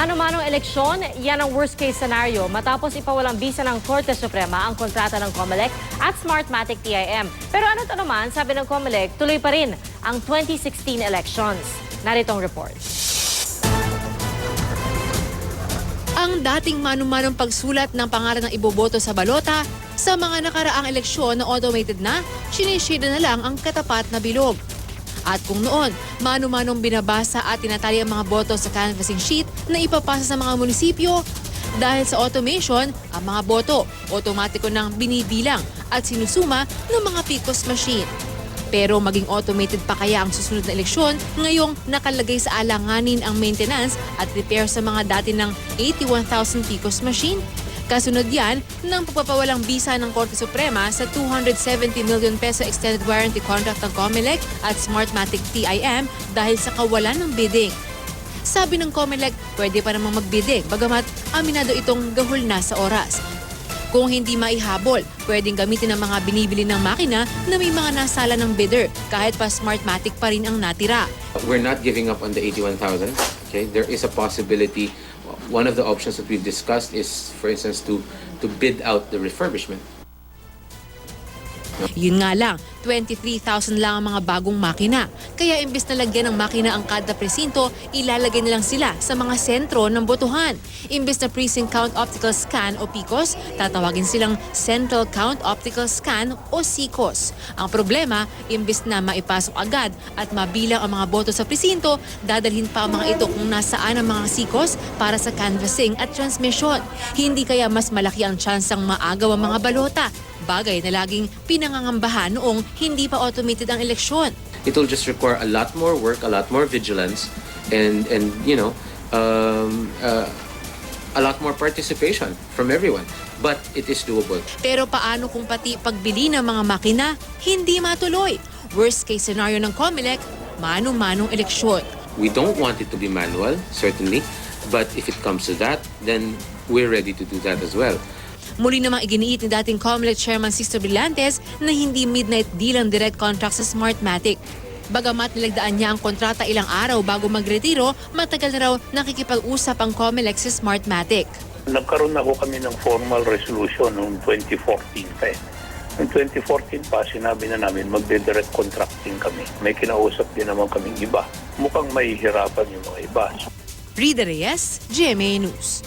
Mano-manong eleksyon, yan ang worst case scenario matapos ipawalang bisa ng Korte Suprema ang kontrata ng COMELEC at Smartmatic TIM. Pero ano to naman, sabi ng COMELEC, tuloy pa rin ang 2016 elections. Narito ang report. Ang dating mano-manong pagsulat ng pangalan ng iboboto sa balota sa mga nakaraang eleksyon na automated na, sinishade na lang ang katapat na bilog. At kung noon, mano-manong binabasa at tinatali ang mga boto sa canvassing sheet na ipapasa sa mga munisipyo, dahil sa automation, ang mga boto otomatiko nang binibilang at sinusuma ng mga PICOS machine. Pero maging automated pa kaya ang susunod na eleksyon, ngayong nakalagay sa alanganin ang maintenance at repair sa mga dati ng 81,000 PICOS machine? Kasunod yan ng pagpapawalang bisa ng Korte Suprema sa 270 million peso extended warranty contract ng COMELEC at Smartmatic TIM dahil sa kawalan ng bidding. Sabi ng COMELEC, pwede pa namang magbidding, bagamat aminado itong gahol na sa oras. Kung hindi maihabol, pwedeng gamitin ng mga binibili ng makina na may mga nasala ng bidder kahit pa Smartmatic pa rin ang natira. We're not giving up on the 81,000. Okay, there is a possibility. One of the options that we've discussed is, for instance, to bid out the refurbishment. Yun nga lang, 23,000 lang ang mga bagong makina. Kaya imbes na lagyan ng makina ang kada presinto, ilalagay na lang sila sa mga sentro ng botohan. Imbes na Precinct Count Optical Scan o PICOS, tatawagin silang Central Count Optical Scan o CCOS. Ang problema, imbes na maipasok agad at mabilang ang mga boto sa presinto, dadalhin pa ang mga ito kung nasaan ang mga CCOS para sa canvassing at transmission. Hindi kaya mas malaki ang tsansang maagaw ang mga balota. Bagay na laging pinangangambahan noong hindi pa automated ang eleksyon. It will just require a lot more work, a lot more vigilance, and a lot more participation from everyone. But it is doable. Pero paano kung pati pagbili ng mga makina hindi matuloy? Worst case scenario ng COMELEC, mano-manong eleksyon. We don't want it to be manual, certainly, but if it comes to that, then we're ready to do that as well. Muli namang iginiit ni dating COMELEC Chairman Sixto Brillantes na hindi midnight deal ang direct contract sa Smartmatic. Bagamat nilagdaan niya ang kontrata ilang araw bago magretiro, matagal na raw nakikipag-usap ang COMELEC sa Smartmatic. Nagkaroon na ho kami ng formal resolution noong 2014 pa eh. Noong 2014 pa, sinabi na namin magde-direct contracting kami. May kinausap din naman kaming iba. Mukhang mahihirapan yung mga iba. Rida Reyes, GMA News.